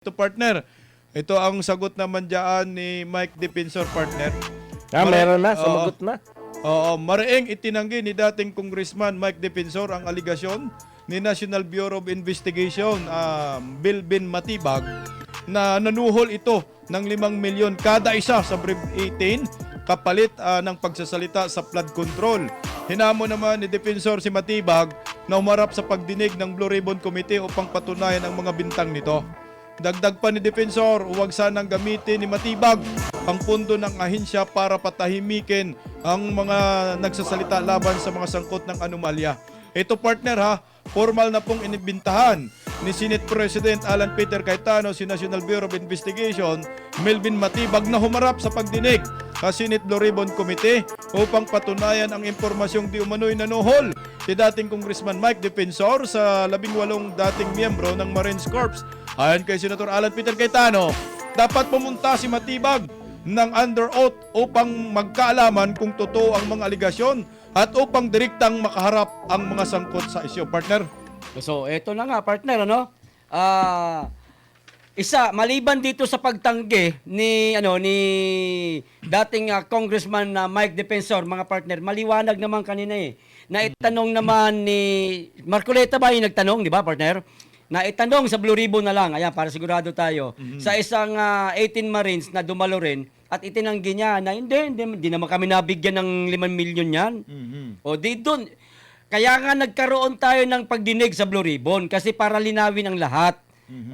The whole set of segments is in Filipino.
Ito partner, ito ang sagot naman dyan ni Mike Defensor partner. Meron na, sumagot na. Oo, mariing itinanggi ni dating Congressman Mike Defensor ang aligasyon ni National Bureau of Investigation, Bilbin Matibag, na nanuhol ito ng 5 milyon kada isa sa Brief 18 kapalit ng pagsasalita sa flood control. Hinamo naman ni Defensor si Matibag na umarap sa pagdinig ng Blue Ribbon Committee upang patunayan ang mga bintang nito. Dagdag pa ni Defensor, huwag sanang gamitin ni Matibag ang pundo ng ahensya para patahimikin ang mga nagsasalita laban sa mga sangkot ng anomalya. Ito partner ha, formal na pong inibintahan ni Senate President Alan Peter Cayetano si National Bureau of Investigation, Melvin Matibag, na humarap sa pagdinig sa Senate Blue Ribbon Committee upang patunayan ang impormasyong di umano'y nanuhol si dating Congressman Mike Defensor sa 18 dating miyembro ng Marines Corps. Ayon kay Senator Alan Peter Cayetano, dapat pumunta si Matibag ng under oath upang magkaalaman kung totoo ang mga aligasyon at upang direktang makaharap ang mga sangkot sa isyu. Partner? So, eto na nga, partner, ano? Maliban dito sa pagtanggi ni dating Congressman Mike Defensor, mga partner, maliwanag naman kanina na itanong naman ni Marcoleta ba yung nagtanong, di ba, partner? Na itanong sa Blue Ribbon na lang, ayan, para sigurado tayo, sa isang 18 Marines na dumalo rin, at itinanggi niya na hindi naman kami nabigyan ng 5 milyon yan. O di doon, kaya nga nagkaroon tayo ng pagdinig sa Blue Ribbon kasi para linawin ang lahat.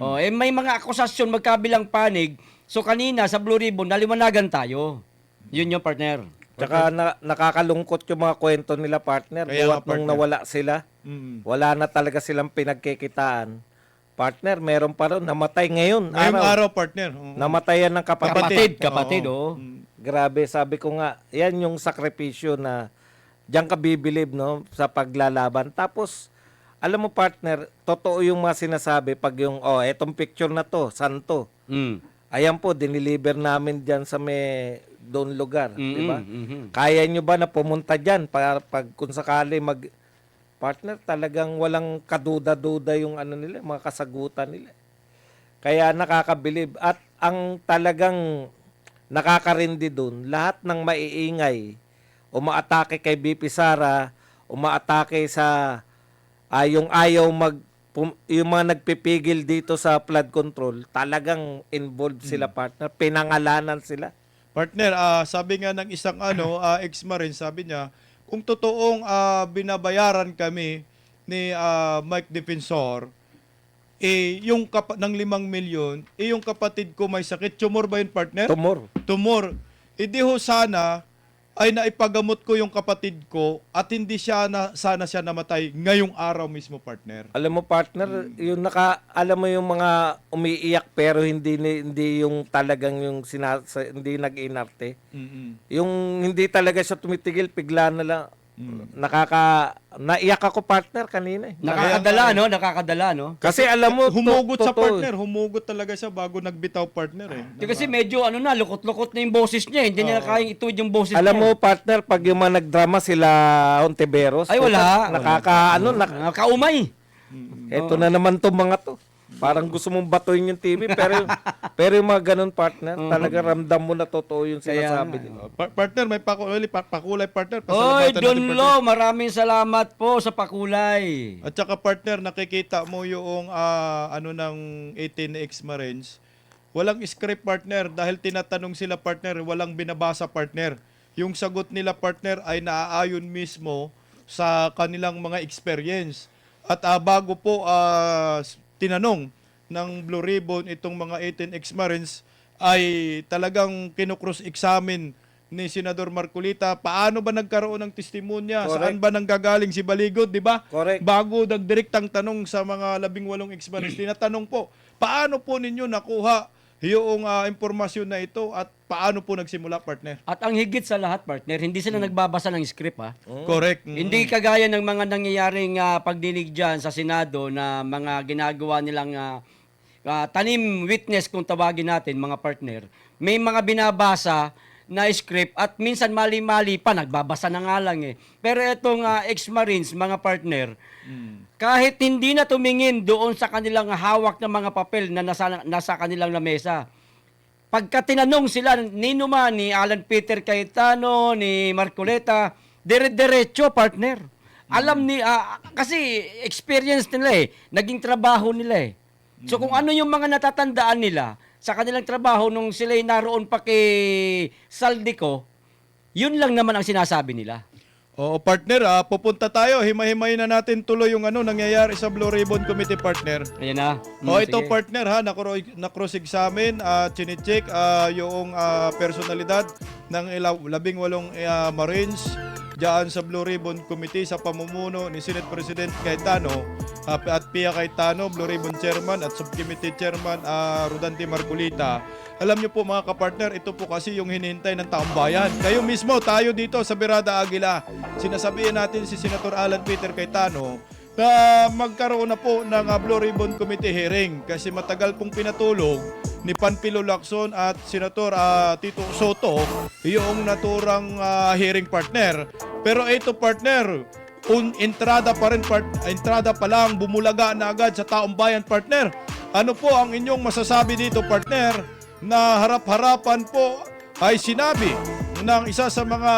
O, may mga akusasyon magkabilang panig, so kanina sa Blue Ribbon, naliwanagan tayo. Yun yung partner. Tsaka nakakalungkot yung mga kwento nila, partner. Buwat nung nawala sila, wala na talaga silang pinagkikitaan. Partner, meron pa rin, namatay ngayon. Ngayong araw, partner. Namatayan ng kapatid. Kapatid, oo. Grabe, sabi ko nga, yan yung sakripisyo na diyan ka bibilib, no, sa paglalaban. Tapos, alam mo, partner, totoo yung mga sinasabi pag yung, etong picture na to, saan to? Ayan po, diniliver namin diyan sa may doon lugar, di ba? Kaya nyo ba na pumunta diyan para pag kung sakali partner, talagang walang kaduda-duda yung nila, mga kasagutan nila. Kaya nakakabilib. At ang talagang nakakarindi doon, lahat ng maiingay, umaatake kay BP Sara, umaatake sa yung ayaw yung mga nagpipigil dito sa flood control, talagang involved sila, partner. Pinangalanan sila. Partner, sabi nga ng isang ex-marine, sabi niya, kung totoong binabayaran kami ni Mike Defensor, yung ng 5 milyon, yung kapatid ko may sakit. Tumor ba yun, partner? Tumor. Di ho sana ay naipagamot ko yung kapatid ko at hindi sana siya namatay ngayong araw mismo, partner. Alam mo, partner, alam mo yung mga umiiyak pero hindi yung talagang yung hindi nag-inarte. Yung hindi talaga siya tumitigil, bigla na lang. Naiyak ako, partner, kanina. Nakakadala, no? Kasi alam mo, humugot sa partner, humugot talaga siya bago nagbitaw, partner. Kasi medyo lukot-lukot na yung boses niya. Hindi niya kayang ituwid yung boses alam niya. mo, partner, pag yung mga nagdrama sila Ontiveros, ay wala. Nakaumay. Eto na naman to mga to. Parang gusto mong batuin yung TV, pero yung mga ganun, partner, talaga ramdam mo na totoo yung sinasabi nila. Partner, may pakulay, partner. Oy, Donlo, maraming salamat po sa pakulay. At saka, partner, nakikita mo yung ng 18X Marines. Walang script, partner, dahil tinatanong sila, partner, walang binabasa, partner. Yung sagot nila, partner, ay naaayon mismo sa kanilang mga experience. At bago po tinanong ng Blue Ribbon itong mga 18 ex-Marines ay talagang kinukross-examine ni Senador Marcolita. Paano ba nagkaroon ng testimonya? Correct. Saan ba nanggagaling si Baligod, di ba? Correct. Bago nagdirektang tanong sa mga 18 ex-Marines, tinatanong po, paano po ninyo nakuha yung impormasyon na ito at paano po nagsimula, partner? At ang higit sa lahat, partner, hindi sila nagbabasa ng script, ha? Correct. Hindi kagaya ng mga nangyayaring pagdinig dyan sa Senado na mga ginagawa nilang tanim witness kung tawagin natin, mga partner. May mga binabasa na script at minsan mali-mali pa, nagbabasa na nga lang eh. Pero itong ex-Marines, mga partner, kahit hindi na tumingin doon sa kanilang hawak ng mga papel na nasa kanilang lamesa, pagka tinanong sila ni Numa, ni Alan Peter Cayetano, ni Marcoleta, dire-diretso, partner. Alam ni, kasi experience nila eh, naging trabaho nila eh. So kung ano yung mga natatandaan nila sa kanilang trabaho nung sila'y naroon pa kay Saldico, yun lang naman ang sinasabi nila. Oo, partner, pupunta tayo. Himay-himay na natin tuloy yung nangyayari sa Blue Ribbon Committee, partner. Ayan na. Ito Sige. partner na-cross-examine at chine-check yung personalidad ng 18 Marines diyan sa Blue Ribbon Committee sa pamumuno ni Senate President Cayetano at Pia Cayetano, Blue Ribbon Chairman at Subcommittee Chairman Rodante Marcolita. Alam niyo po mga kapartner, ito po kasi yung hinihintay ng taong bayan. Kayo mismo, tayo dito sa Birada Aguila, sinasabihan natin si Senator Alan Peter Cayetano na magkaroon na po ng Blue Ribbon Committee hearing kasi matagal pong pinatulog ni Panfilo Lacson at Senator Tito Soto yung naturang hearing partner. Pero ito partner, entrada pa lang, bumulaga na agad sa taong bayan partner. Ano po ang inyong masasabi dito partner na harap-harapan po ay sinabi ng isa sa mga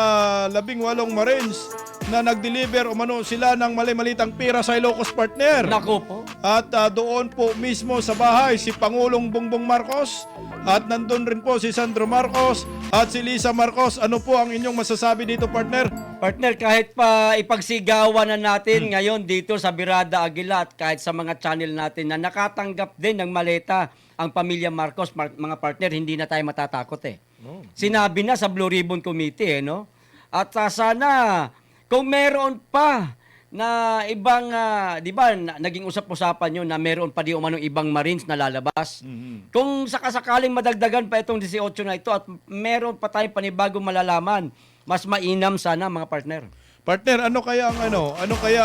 18 Marines na nag-deliver umano sila ng mali-malitang pira sa Ilocos partner. Nako po. At doon po mismo sa bahay si Pangulong Bongbong Marcos at nandun rin po si Sandro Marcos at si Lisa Marcos. Ano po ang inyong masasabi dito partner? Partner, kahit pa ipagsigawan na natin ngayon dito sa Birada Aguila at kahit sa mga channel natin na nakatanggap din ng maleta ang pamilya Marcos, mga partner, hindi na tayo matatakot eh. Sinabi na sa Blue Ribbon Committee, no? At sana, kung meron pa na ibang, di ba, naging usap-usapan yun na meron pa di umanong ibang Marines na lalabas. Kung sakasakaling madagdagan pa itong 18 na ito at meron pa tayong panibagong malalaman, mas mainam sana mga partner. Partner, ano kaya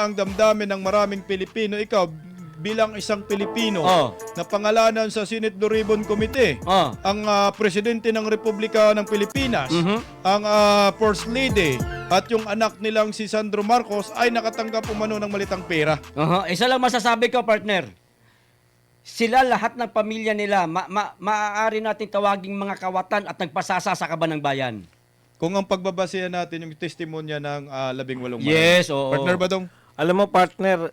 ang damdamin ng maraming Pilipino? Ikaw bilang isang Pilipino na pangalanan sa Senate Blue Ribbon Committee, ang presidente ng Republika ng Pilipinas, ang First Lady at yung anak nilang si Sandro Marcos ay nakatanggap umano ng malitang pera. Isa lang masasabi ko, partner. Sila lahat ng pamilya nila, maaari natin tawaging mga kawatan at nagpasasa sa kaban ng bayan. Kung ang pagbabasihan natin yung testimonya ng 18 Marines. Yes, oo. Partner Badong? Alam mo partner,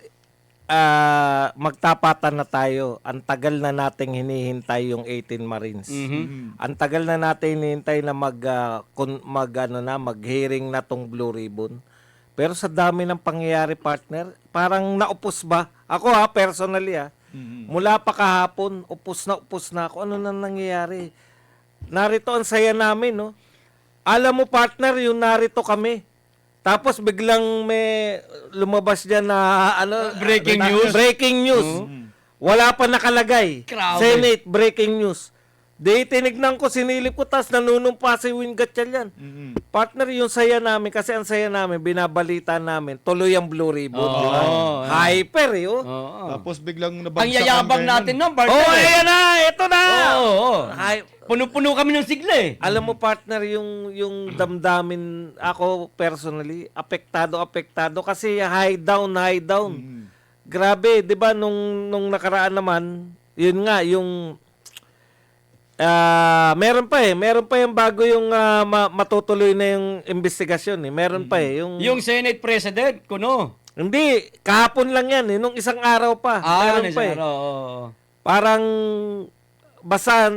magtapatan na tayo. Ang tagal na nating hinihintay yung 18 Marines. Ang tagal na natin hinihintay na mag-hearing na tong Blue Ribbon. Pero sa dami ng pangyayari partner, parang naupos ba? Ako personally mula pa kahapon, upos na ako. Ano na nangyayari? Narito ang saya namin, no? Alam mo partner, yung narito kami. Tapos biglang may lumabas diyan na Breaking news. Breaking news. Wala pa nakalagay. Grabe. Senate breaking news. Di tinignan ko, sinilip ko, tas nanunumpa si Win Gatchalian. Partner, yung saya namin, kasi ang saya namin, binabalita namin, tuloy ang Blue Ribbon. Di ba? Hyper, Tapos biglang nabagsakan. Ang yayabang natin nun, partner. ayan na, ito na. Puno-puno kami ng sigla eh. Alam mo partner, yung damdamin, ako personally, apektado kasi high down. Grabe, 'di ba nung nakaraan naman, yun nga yung meron pa yung bago yung matutuloy na yung investigasyon eh. Meron pa Yung Senate President, kuno. Hindi, kahapon lang yan nung isang araw pa. Meron pa Parang basta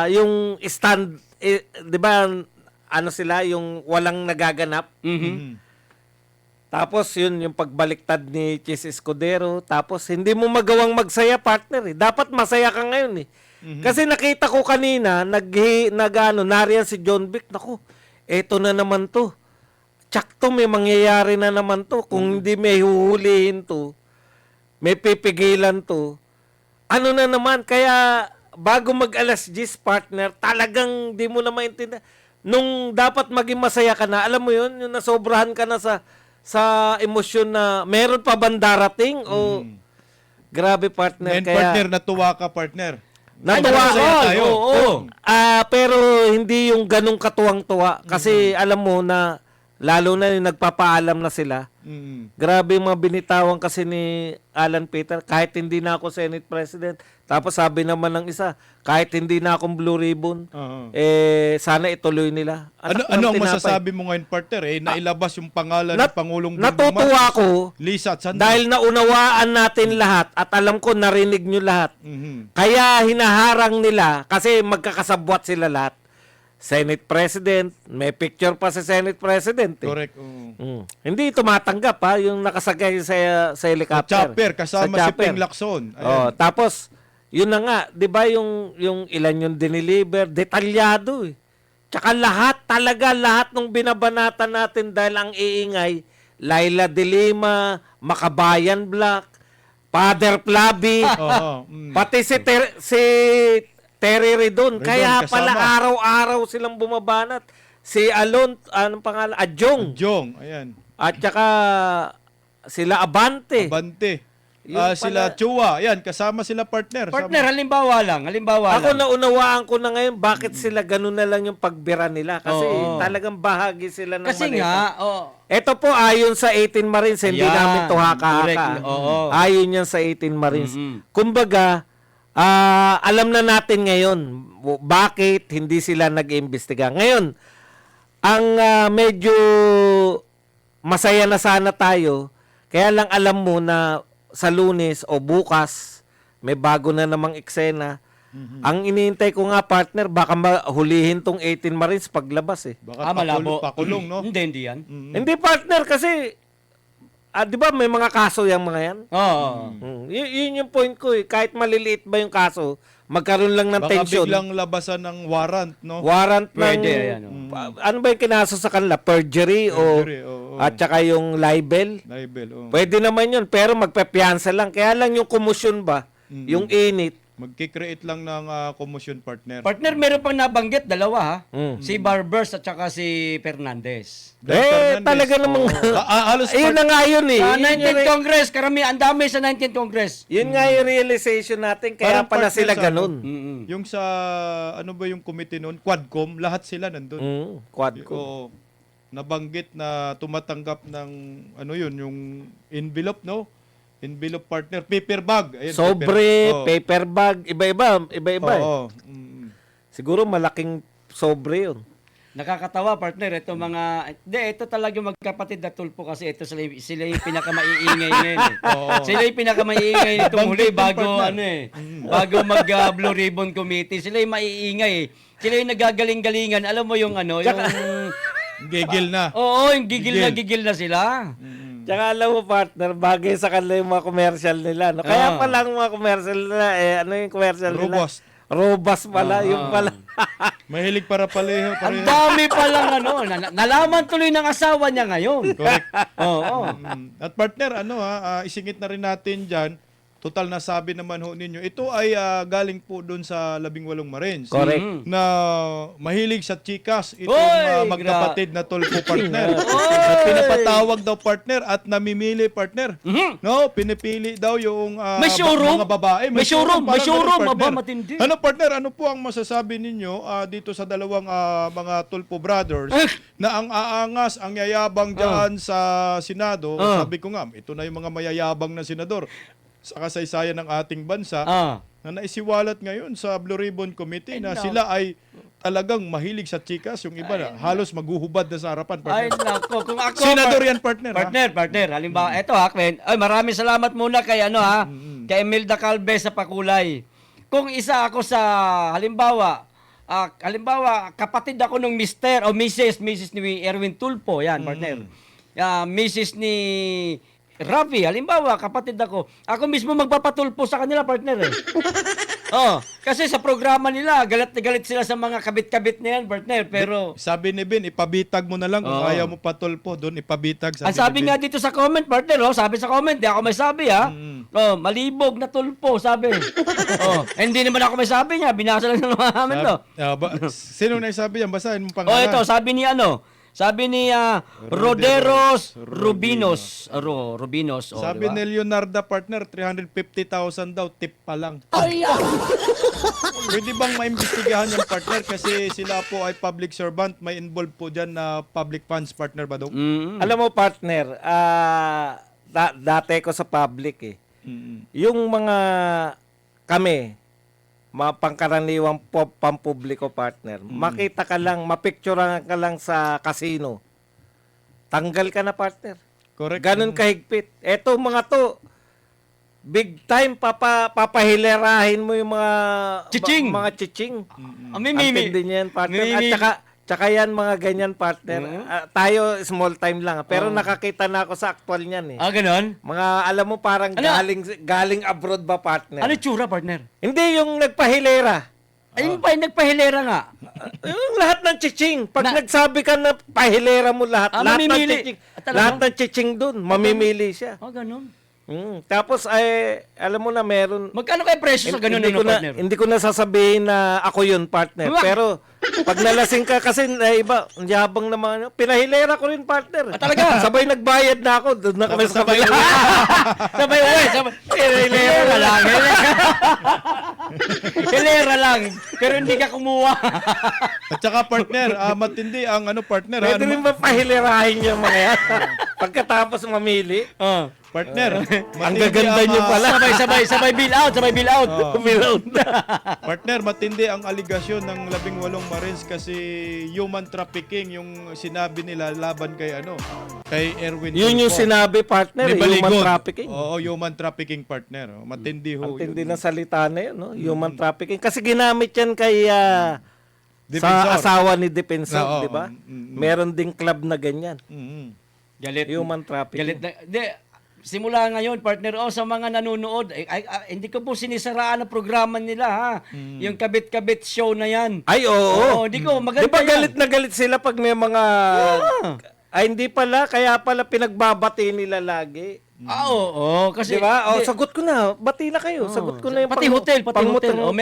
yung stand, 'di ba? Ano sila, yung walang nagaganap. Tapos yun, yung pagbaliktad ni Chis Escudero. Tapos hindi mo magawang magsaya, partner. Dapat masaya ka ngayon eh. Kasi nakita ko kanina, nariyan si John Vic. Naku, eto na naman to. Tsak to, may mangyayari na naman to. Kung hindi may huhulihin to, may pipigilan to. Ano na naman, kaya bago mag-alas 10, partner, talagang di mo na maintindihan. Nung dapat maging masaya ka na, alam mo yun, yung nasobrahan ka na sa emosyon na meron pa bang darating o grabe partner. And partner, natuwa ka partner. Natuwa masaya ako. tayo. Oo. Pero hindi yung ganong katuwang-tuwa. Kasi alam mo na, lalo na yung nagpapaalam na sila, grabe yung mga binitawan kasi ni Alan Peter, kahit hindi na ako Senate President. Tapos sabi naman ng isa, kahit hindi na akong Blue Ribbon, Oo. sana ituloy nila. Ano Anak ng ang tinapay. masasabi mo ngayon, partner? Nailabas yung pangalan Nat- ng Pangulong Bongbong natutuwa Marcos, ako Lisa at Sandro. dahil naunawaan natin lahat at alam ko narinig nyo lahat. Mhm. Kaya hinaharang nila kasi magkakasabwat sila lahat. Senate President, may picture pa sa Senate President. Eh. Correct. Oo. Hindi tumatanggap ha, yung nakasagay sa helicopter. Chopper, kasama Sa si Ping Lacson. Oh, tapos, yun na nga, di ba yung ilan yung diniliver, detalyado eh. Tsaka lahat ng binabanatan natin dahil ang iingay, Laila de Lima, Makabayan Black, Father Flavi, Oo. pati si Terry Redon. Kaya pala kasama. araw-araw silang bumabanat. Si Alon, anong pangalan? Adjong. Jong, ayan. At saka sila Abante. Bante. Yung Sila pala- Chua, ayan, kasama sila partner. Partner, halimbawa lang. Ako naunawaan ko na ngayon bakit sila ganun na lang yung pagbira nila. Kasi Oo. talagang bahagi sila ng Kasi maleta. nga, oh, Ito po ayon sa 18 Marines, hindi Yan, namin to haka-haka. correct. Oo. Ayon yan sa 18 Marines. Mhm. Kumbaga, alam na natin ngayon bakit hindi sila nag-iimbestiga. Ngayon, ang medyo masaya na sana tayo, kaya lang alam mo na sa Lunes o bukas, may bago na namang eksena. Ang iniintay ko nga, partner, baka hulihin tong 18 Marines paglabas eh. Baka malabo. pakulong, no? Hindi yan. Hindi, partner, kasi, di ba may mga kaso yung mga yan? Oo. Yun yung point ko eh. Kahit maliliit ba yung kaso, magkaroon lang ng Baka tension. biglang labasan ng warrant, no? Warrant Pwede, ng... ayan, ano ba yung kinaso sa kanila? Perjury, Perjury, oo. at saka yung libel? Libel, oh. Pwede naman yun, pero magpapiansa lang. Kaya lang yung kumusyon ba, yung init, Magkikreate lang ng commotion partner. Partner, meron pang nabanggit, dalawa ha. Mm. Si Barbers at saka si Fernandez. Fernandez, talaga namang... halos Ayun na nga yun eh. Sa Yun yung 19th Congress, ang dami sa 19th Congress. Yun nga yung realization natin, kaya Parang pala partner sila sa ganun. yung sa, ano ba yung committee noon? Quadcom, lahat sila nandun. Quad ko. Oo. Nabanggit na tumatanggap ng, ano yun, yung envelope, no? Envelope partner, paper bag. Ayun, Sobre, Oo. paper bag, iba-iba eh. Oo. Siguro malaking sobre yun. Nakakatawa, partner. Ito ito talaga magkapatid na tulpo kasi ito sila yung pinakamaiingay ngayon. Sila yung pinakamaiingay nitong huli bago, bago mag-Blue Ribbon Committee. Sila yung maiingay eh. Sila yung nagagaling-galingan. Alam mo yung yung... Gigil na. Oo, yung gigil na sila. Tsaka alam mo, partner, bagay sa kanila yung mga commercial nila. No? Kaya pala ang mga commercial nila, ano yung commercial nila? Robust. Robust pala, yung pala. Mahilig para pareho. Ang dami palang nalaman tuloy ng asawa niya ngayon. Correct. Oo. At partner, isingit na rin natin dyan, total na sabi naman ho ninyo, ito ay galing po doon sa 18 Marines. Correct. Na mahilig sa chikas itong Oy, magkapatid na tulpo partner. At pinapatawag daw partner at namimili partner. No, pinipili daw yung May showroom? mga babae. May showroom, parang ganun, aba, partner. matindi. Ano partner, ano po ang masasabi ninyo dito sa dalawang mga tulpo brothers na ang aangas, ang yayabang dyan sa Senado, sabi ko nga, ito na yung mga mayayabang na senador sa kasaysayan ng ating bansa na naisiwalat ngayon sa Blue Ribbon Committee na sila ay talagang mahilig sa chikas. Yung iba na halos maghuhubad na sa harapan. Ay, Partner. nako. Kung ako... Senador yan, partner. Partner. Halimbawa, eto Kwen. Ay, maraming salamat muna kay kay Imelda Calve sa Pakulay. Kung isa ako sa, halimbawa, kapatid ako ng Mr. o Mrs. ni Erwin Tulfo, yan, partner. Mrs. ni Rafi, halimbawa, kapatid ako. Ako mismo magpapatulpo sa kanila, partner eh. Kasi sa programa nila, galit na galit sila sa mga kabit-kabit na yan, partner. Pero, Sabi ni Ben, ipabitag mo na lang kung ayaw mo patulpo. Doon ipabitag. ang sabi nga dito sa comment, partner, sabi sa comment, di ako may sabi, malibog na tulpo, sabi. Hindi naman ako may sabi niya, binasa lang naman namin to. Sino na sabi yan? Basahin mo Oh, pangalan. ito, sabi ni Sabi ni Roderos Rubinos. Rubinos. Sabi diba? ni Leonardo partner, 350,000 daw, tip pa lang. Pwede bang maimbestigahan yung partner kasi sila po ay public servant, may involved po dyan na public funds partner ba daw? Alam mo partner, dati ko sa public eh. Yung mga kami, mga pangkaraniwang pampubliko partner, makita ka lang, mapicturean ka lang sa casino, tanggal ka na partner. Correct. Ganun kahigpit. Eto mga to, big time papahilerahin mo yung mga Chiching! mga chiching. Mimi. Niyan partner. At tsaka yan mga ganyan partner. Tayo small time lang. Pero nakakita na ako sa actual niyan eh. Ganon? Mga alam mo parang Ano? galing abroad ba partner? Ano tsura, partner? Hindi yung nagpahilera. Ayun pa, yung nagpahilera nga. Yung lahat ng chiching. Pag nagsabi ka na pahilera mo lahat, lahat ng mamimili. chiching. Talaga? Lahat ng chiching doon, mamimili siya. Ganon. Tapos ay alam mo na meron Magkano kayo presyo sa ganun, partner? hindi ko na sasabihin na ako yun partner. Pero pag nalasing ka kasi iba, ang yabang naman. Pinahilera ko rin partner. Talaga? Sabay nagbayad na ako. Doon na kami sa kabila. Sabay uwi. Hilera lang. Hilera lang. Pero hindi ka kumuha. At saka partner, matindi ang partner. Pwede rin ba pahilerahin yung mga yan? Pagkatapos mamili. Partner, Ang gaganda niyo pala. Sabay bill out. Partner, matindi ang aligasyon ng 18 Marines kasi human trafficking yung sinabi nila laban kay kay Erwin. Yun yung Tulfo. sinabi partner, Ni human Baligon. trafficking. Oo, human trafficking partner. Matindi ho. Ang tindi yun. ng salita na yun, no? Human trafficking. Kasi ginamit yan kay Defensor. sa asawa ni Defensor, Oo, di ba? Meron ding club na ganyan. Galit. Human trafficking. Galit na. Simula ngayon, partner, sa mga nanonood, hindi ko po sinisaraan ang programa nila, ha? Yung kabit-kabit show na yan. Ay, oo. Hindi ko, maganda Di ba yan. galit na galit sila pag may mga... Ay, hindi pala. Kaya pala pinagbabati nila lagi. Oo. Kasi, Di ba? Sagot ko na. Bati na kayo. Sagot ko na yung pati hotel. pangmutang-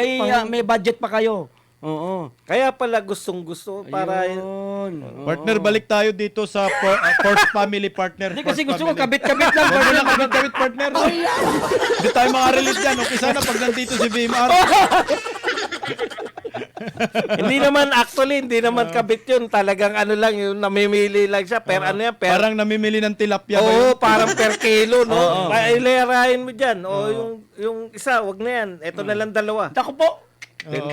May budget pa kayo. Oo. Kaya pala gustong-gusto para... Ayun. Partner, balik tayo dito sa First Family partner. Hindi kasi First gusto ko Family. kabit-kabit lang, Huwag mo partner. na kabit-kabit partner. Hindi tayo makarelate dyan. Okay, sana pag nandito si BMR. hindi naman kabit yun. Talagang ano lang, yung namimili lang siya. Per ano yan? Parang namimili ng tilapia ba yun? Oo, parang per kilo, no? Pailerahin mo dyan. Yung isa, wag na yan. Ito na lang dalawa. Ako po.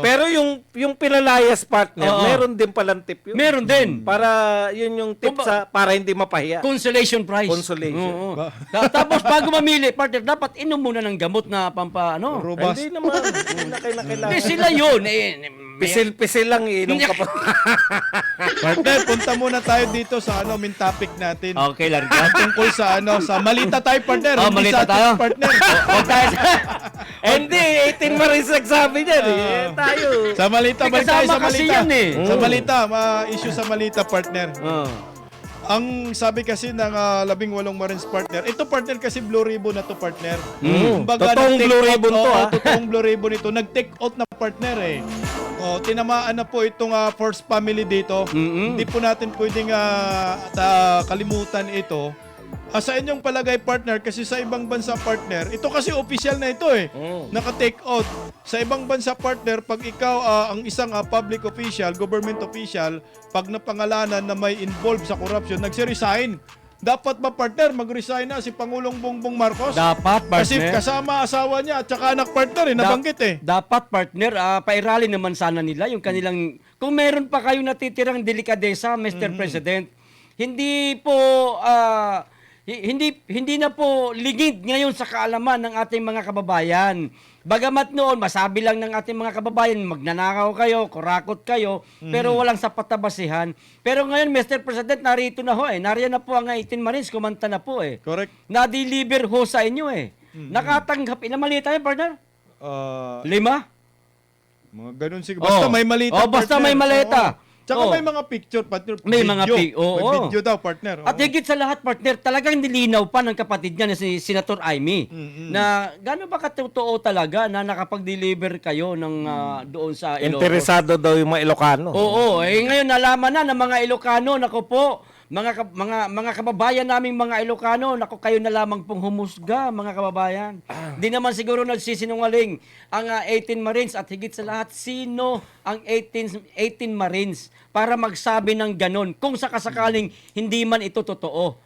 Pero yung pinalayas partner, meron din palang tip yun. Meron din. Para yun yung tip para hindi mapahiya. Consolation prize. Consolation. Oo. Tapos bago mamili, partner, dapat inom muna ng gamot na Robust. Hindi naman. Hindi na kailangan. Hindi sila yun. Pisil-pisil lang inom ka pa. Partner, punta muna tayo dito sa main topic natin. Okay, Larga. Tungkol sa sa malita tayo partner. Oh, Hindi malita sa tayo? partner. Hindi, 18 Marines nagsabi niyan. Tayo. Sa malita, May balik tayo sa kasama kasi malita. yan eh. Sa malita, issue sa malita partner. Ang sabi kasi ng 18 Marines partner, ito partner kasi Blue Ribbon na to partner. Kumbaga, Totoong nag-take Blue out, Ribbon to, totoong Blue Ribbon ito. Nag-take out na partner eh. Tinamaan na po itong First Family dito. Hindi po natin pwedeng kalimutan ito. Sa inyong palagay partner, kasi sa ibang bansa partner, ito kasi official na ito eh. Naka-take out. Sa ibang bansa partner, pag ikaw ang isang public official, government official, pag napangalanan na may involved sa corruption, nagsiresign. Dapat ba partner, mag-resign na si Pangulong Bongbong Marcos? Dapat, partner. Kasi kasama asawa niya at saka anak partner nabanggit eh. Dapat, partner, pairali naman sana nila yung kanilang... Kung meron pa kayong natitirang delikadesa, Mr. President, hindi po... hindi na po ligid ngayon sa kaalaman ng ating mga kababayan. Bagamat noon, masabi lang ng ating mga kababayan, magnanakaw kayo, kurakot kayo, pero walang sapat na basihan. Pero ngayon, Mr. President, narito na ho eh. Nariyan na po ang 18 Marines, kumanta na po eh. Correct. Na-deliver ho sa inyo eh. Nakatanggap, ilang malita yun, partner? 5? Mga ganun siguro. Basta may malita. Basta partner. may malita. Tsaka Oo. may mga picture, partner. May mga May oo. video daw, partner. At Oo. higit sa lahat, partner, talagang nilinaw pa ng kapatid niya na si Senator Amy na gano'n ba katotoo talaga na nakapag-deliver kayo ng doon sa Ilocos? Interesado daw yung mga Ilocano. Oo, ngayon nalaman na ng mga Ilocano, nako po, mga kababayan naming mga Ilocano, nako kayo na lamang pong humusga, mga kababayan. Hindi naman siguro nagsisinungaling ang 18 Marines at higit sa lahat, sino ang 18 Marines para magsabi ng ganon kung sakasakaling hindi man ito totoo.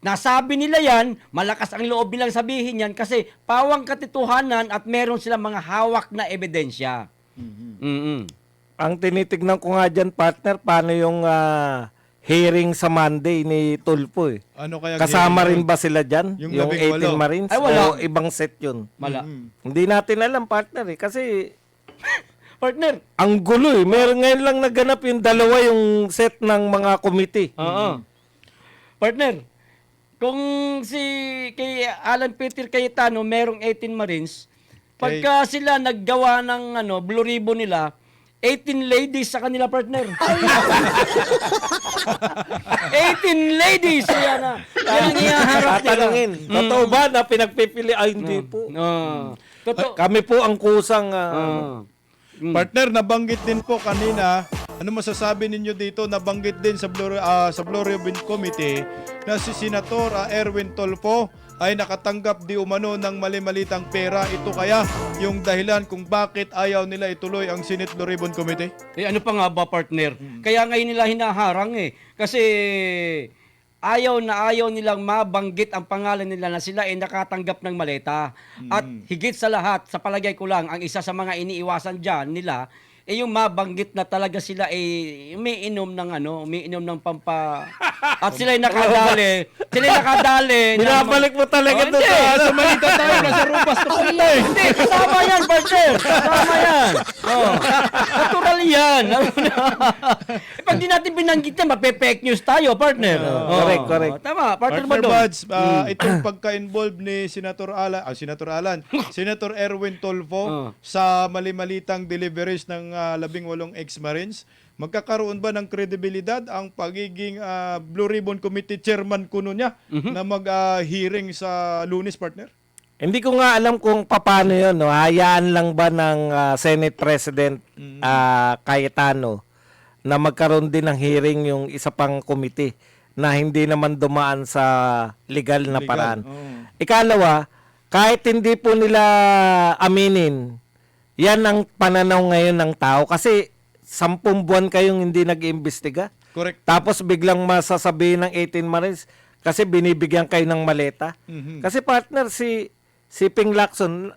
Nasabi nila yan, malakas ang loob nilang sabihin yan kasi pawang katotohanan at meron silang mga hawak na ebidensya. Ang tinitignan ko nga dyan, partner, paano yung hearing sa Monday ni Tulfo eh. Ano kaya Kasama hearing rin ba sila dyan? Yung Yung 18 18 Marines? Ay, wala. O ibang set yun? Mala. Hindi natin alam, partner eh. Kasi Partner, ang gulo eh. Meron ngayon lang naganap yung dalawa yung set ng mga committee. oo. Partner, kung kay Alan Peter Cayetano merong 18 Marines, pagka sila naggawa ng Blue Ribbon nila, 18 ladies sa kanila, partner. 18 ladies! Yan na. Yan ang ihaharap nila. Tatanungin, totoo ba na pinagpipili? Ay, hindi po. Totoo. Kami po ang kusang Partner, nabanggit din po kanina, ano masasabi ninyo dito, nabanggit din sa Blue Ribbon Committee na si Senator Erwin Tulfo ay nakatanggap di umano ng mali-malitang pera. Ito kaya yung dahilan kung bakit ayaw nila ituloy ang Senate Blue Ribbon Committee? Ano pa nga ba, partner? Kaya ngayon nila hinaharang Kasi ayaw nilang mabanggit ang pangalan nila na sila ay nakatanggap ng maleta. At higit sa lahat, sa palagay ko lang, ang isa sa mga iniiwasan dyan nila, yung mabanggit na talaga sila ay umiinom ng pampa... At sila'y nakadali. Binabalik mo talaga doon Sa malita tayo, nasa rupas to pala eh. Hindi, kasama yan, partner. Kasama yan. Natural yan. Pag di natin binanggit yan, mape-fake news tayo, partner. Correct. Tama, partner ba Partner doon? Buds, itong pagka-involved ni Senator Senator Erwin Tulfo sa mali-malitang deliveries ng 18 ex-Marines, magkakaroon ba ng kredibilidad ang pagiging Blue Ribbon Committee chairman kuno niya na mag-hearing sa Lunes, partner? Hindi ko nga alam kung paano yun. No? Hayaan lang ba ng Senate President Cayetano na magkaroon din ng hearing yung isa pang committee na hindi naman dumaan sa legal na paraan. Ikalawa, kahit hindi po nila aminin, yan ang pananaw ngayon ng tao kasi 10 buwan kayong hindi nag-iimbestiga. Correct. Tapos biglang masasabihin ng 18 Marines kasi binibigyan kayo ng maleta. Kasi partner si Ping Lacson,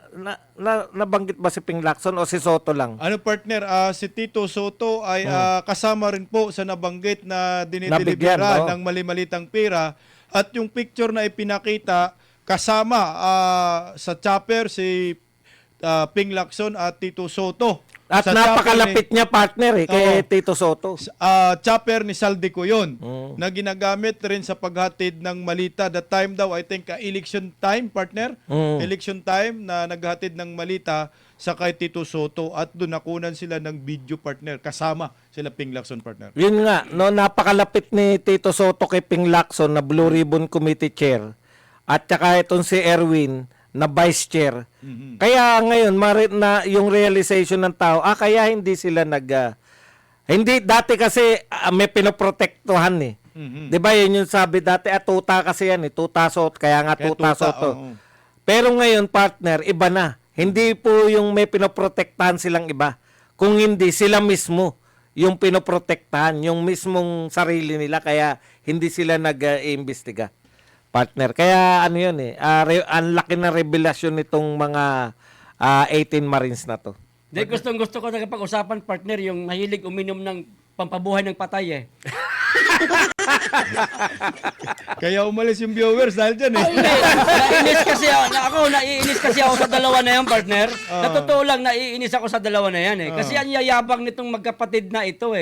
nabanggit ba si Ping Lacson o si Soto lang? Ano, partner, si Tito Soto ay kasama rin po sa nabanggit na Nabigyan, dinidelibera no? ng mali-malitang pera. At yung picture na ipinakita, kasama sa chopper si Ping Lacson at Tito Soto. At Sa napakalapit niya partner kay Tito Soto. Chopper ni Saldico yun, na ginagamit rin sa paghatid ng malita. That time daw, I think, election time, partner. Election time na naghatid ng malita sa kay Tito Soto at doon nakunan sila ng video, partner. Kasama sila Ping Lacson, partner. Yun nga, no, napakalapit ni Tito Soto kay Ping Lacson na Blue Ribbon Committee Chair. At saka itong si Erwin na Vice Chair. Kaya ngayon, na yung realization ng tao, kaya hindi sila hindi, dati kasi may pinoprotektuhan eh. Di ba yun yung sabi dati, tuta kasi yan tuta Soto, kaya nga tuta Soto. Pero ngayon, partner, iba na. Hindi po yung may pinoprotektahan silang iba. Kung hindi, sila mismo yung pinoprotektahan, yung mismong sarili nila, kaya hindi sila nag-iimbestiga. Partner. Kaya ano yun ang laki na revelasyon nitong mga 18 Marines na to. Hindi, gusto ko na kapag-usapan, partner, yung mahilig uminom ng pampabuhay ng patay Kaya umalis yung viewers dahil dyan Hindi, naiinis kasi ako sa dalawa na yan, partner. Na totoo lang, naiinis ako sa dalawa na yan Kasi ang yayabang nitong magkapatid na ito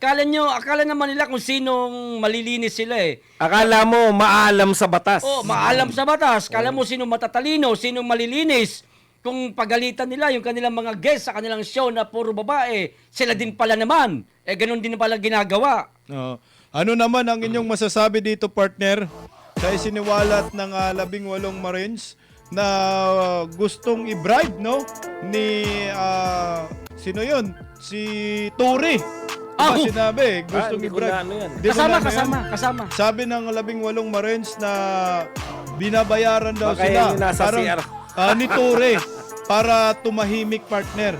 Akala naman nila kung sinong malilinis sila Akala mo maalam sa batas. Maalam sa batas. Akala mo sinong matatalino, sinong malilinis. Kung pagalitan nila yung kanilang mga guests sa kanilang show na puro babae, sila din pala naman. ganun din pala ginagawa. Oh. Ano naman ang inyong masasabi dito, partner, sa isiniwalat ng 18 Marines na gustong i-bribe, no? Ni, sino yun? Si Tory. Diba Oh! sinabi, gustong hindi ko i-bribe. na ano yan. Di mo na ano yan? Kasama. Sabi ng 18 Marines na binabayaran daw Baka sila. yan yung nasa CR. Ni Tory para tumahimik, partner.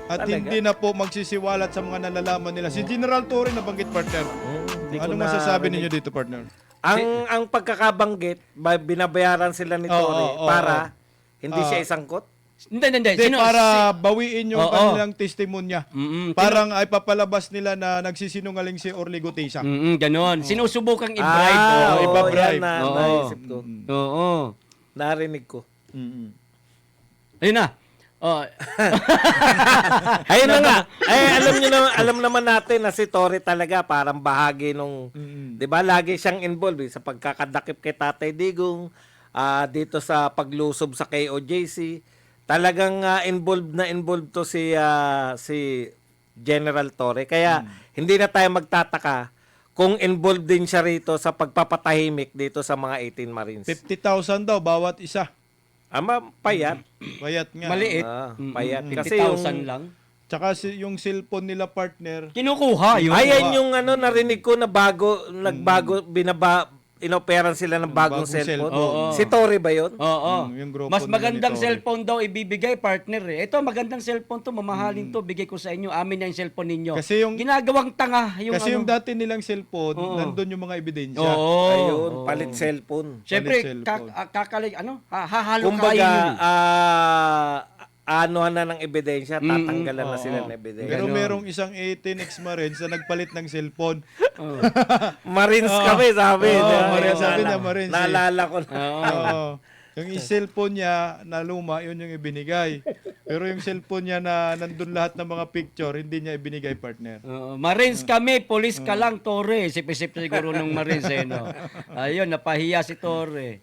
At Talaga? hindi na po magsisiwalat sa mga nalalaman nila. Si General Tory nabanggit, partner. Hindi ko Ano na masasabi rinig. ninyo dito, partner? Ang pagkakabanggit, binabayaran sila ni Tory para hindi siya isangkot. Hindi. Hindi, para bawiin yung Oo. kanilang testimonya. Mm-mm. Parang ay papalabas nila na nagsisinungaling si Orly Gutesa. Ganon. Sinusubukang i-bribe. oo, ibabribe. yan na, Oo. naisip ko. Oo. Narinig ko. Mm-mm. Ayun na. Oh. Ayun na nga. Alam naman natin na si Tory talaga parang bahagi nung, 'di ba? Lagi siyang involved sa pagkakadakip kay Tatay Digong, dito sa paglusob sa KOJC. Talagang involved to si General Tory. Kaya hindi na tayo magtataka kung involved din siya rito sa pagpapatahimik dito sa mga 18 Marines. 50,000 daw bawat isa. Payat. Bayat nga. Maliit. Payat. Kasi 50,000 lang. Tsaka yung cellphone nila, partner. Kinukuha yun. Ayan yung narinig ko na inoperan sila ng bagong Bagong cellphone. cellphone. Oo. Si Tory ba yun? Oo. Yung grupo Mas nila magandang ni Tory. cellphone daw ibibigay, partner. Ito, magandang cellphone to, mamahalin to, bigay ko sa inyo. Amin na yung cellphone ninyo. Kasi yung- ginagawang tanga yung Kasi yung ano. dati nilang cellphone, Oo. nandun yung mga ebidensya. Oo. Ayun, Oo. palit cellphone. Siyempre, Palit cellphone. hahalo Kumbaga, kayo yun. anuhan na ng ebidensya, tatanggalan na sila ng ebidensya. Pero Ganon. merong isang 18 ex-Marines na nagpalit ng cellphone. Marines kami, sabi. Oo, Diba? Marines, Yung sabi niya, naalala- Marines, eh. Naalala ko na. Oo. Yung cellphone niya na luma, yun yung ibinigay. Pero yung cellphone niya na nandun lahat ng mga picture, hindi niya ibinigay, partner. Marines kami, police ka lang, Torre. Sip-isip siguro ng Marines, no? Ayun, napahiya si Torre.